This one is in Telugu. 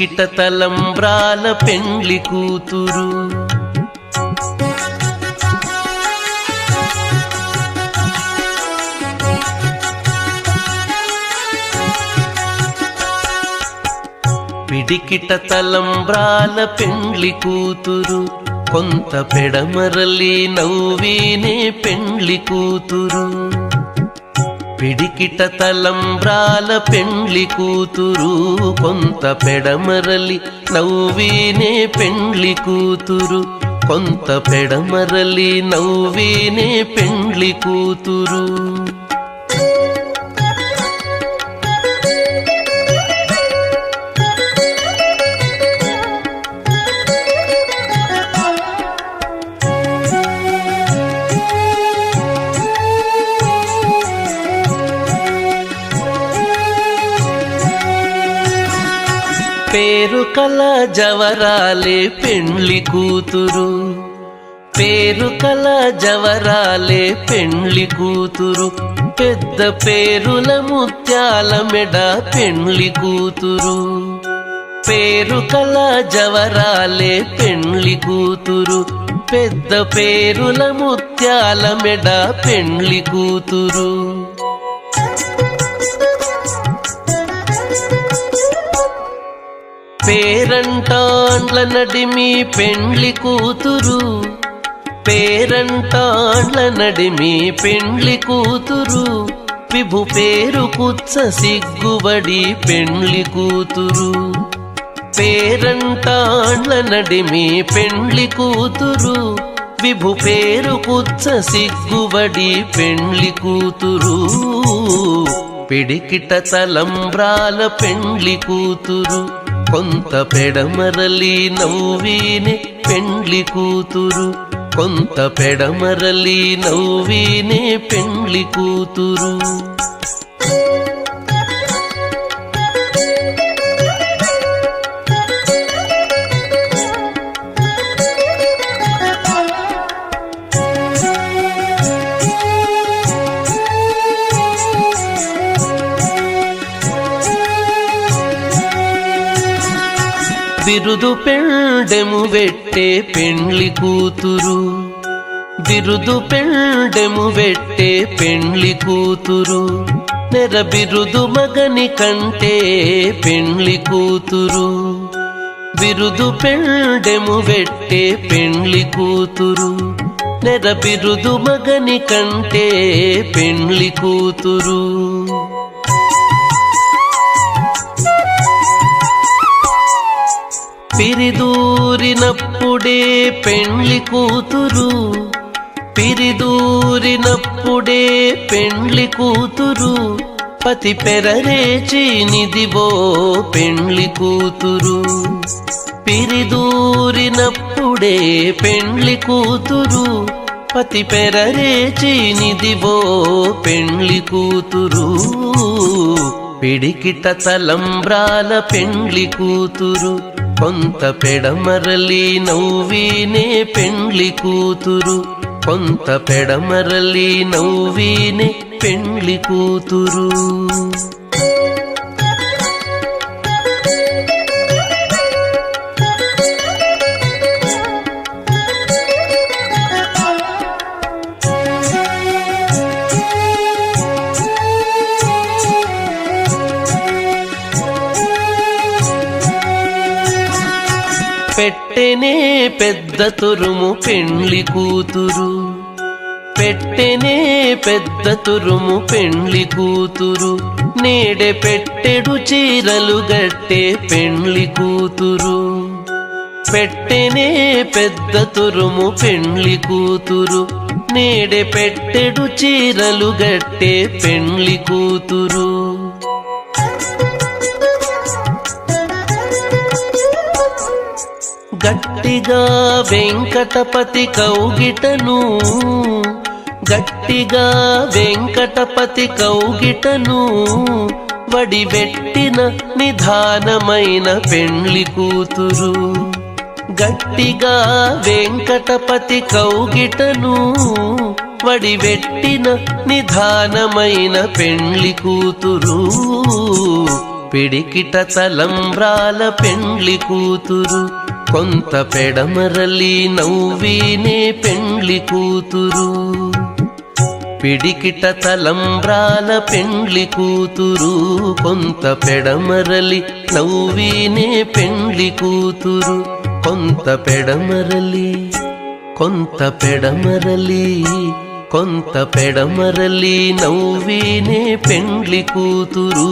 పిడికిట తలంబ్రాల పెండ్లి కూతురు. పిడికిట తలంబ్రాల పెండ్లి కూతురు, కొంత పెడమరలి నవ్వీనే పెండ్లి కూతురు. పిడికిట తలంబ్రాల పెండ్లి కూతురు, కొంత పెడమరలి నవ్వీనే పెండ్లి కూతురు. కొంత పెడమరలి నవ్వీనే పెండ్లి కూతురు. పేరు కల జవరాలే పెండ్లి కూతురు. పేరు కల జవరాలే పెండ్లి కూతురు. పెద్ద పేరుల ముత్యాల మెడ పెండ్లి కూతురు. పేరు కల జవరాలే పెండ్లి కూతురు. పెద్ద పేరుల ముత్యాల మెడ పెండ్లి కూతురు. పేరంటాండ్ల నడిమి పెండ్లి కూతురు. పేరంటాండ్ల నడిమి పెండ్లి కూతురు. విభు పేరు కుచ్చ సిగ్గుబడి పెండ్లి కూతురు. పేరంటాండ్ల నడిమి పెండ్లి కూతురు. విభు పేరు కుచ్చ సిగ్గుబడి పెండ్లి కూతురు. పిడికిట తలంబ్రాల పెండ్లి కూతురు, కొంత పెడమరలి నవ్వీనే పెండ్లి కూతురు. కొంత పెడమరలి నవ్వీనే పెండ్లి కూతురు. బిరుదు పెండెము వెట్టే పెండ్లి కూతురు. బిరుదు పెండెము వెట్టే పెండ్లి కూతురు. నెర బిరుదు మగని కంటే పెండ్లి కూతురు. బిరుదు పెండెము వెట్టే పెండ్లి కూతురు. నెర బిరుదు మగని కంటే పెండ్లి కూతురు. పిరిదూరినప్పుడే పెండ్లి కూతురు. పిరిదూరినప్పుడే పెండ్లి కూతురు. పతి పెరరేచి నిదివో పెండ్లి కూతురు. పిరిదూరినప్పుడే పెండ్లి కూతురు. పతి పెరరేచి నిదివో పెండ్లి కూతురు. పిడికిట తలంబ్రాల పెండ్లి కూతురు, కొంత పెడమరలి నవ్వీనే పెండ్లి కూతురు. కొంత పెడమరలి నవ్వీనే పెండ్లి కూతురు. పెట్టెనే పెద్ద తురుము పెండ్లి కూతురు. పెట్టెనే పెద్ద తురుము పెండ్లి కూతురు. నేడే పెట్టెడు చీరలు గట్టే పెండ్లి కూతురు. పెట్టెనే పెద్ద తురుము పెండ్లి కూతురు. నేడే పెట్టెడు చీరలు గట్టే పెండ్లి కూతురు. గట్టిగా వెంకటపతి కౌగిటను. గట్టిగా వెంకటపతి కౌగిటను. వడివెట్టిన నిధానమైన పెండ్లి కూతురు. గట్టిగా వెంకటపతి కౌగిటను. వడివెట్టిన నిధానమైన పెండ్లి కూతురు. పిడికిట తలంబ్రాల పెండ్లి కూతురు కొంత పెడమరలి నవ్వీనే పెండ్లి కూతురు పిడికిట తలంబ్రాల పెండ్లి కూతురు కొంత పెడమరలి నవ్వీనే పెండ్లి కూతురు కొంత పెడమరలి నవ్వీనే పెండ్లి కూతురు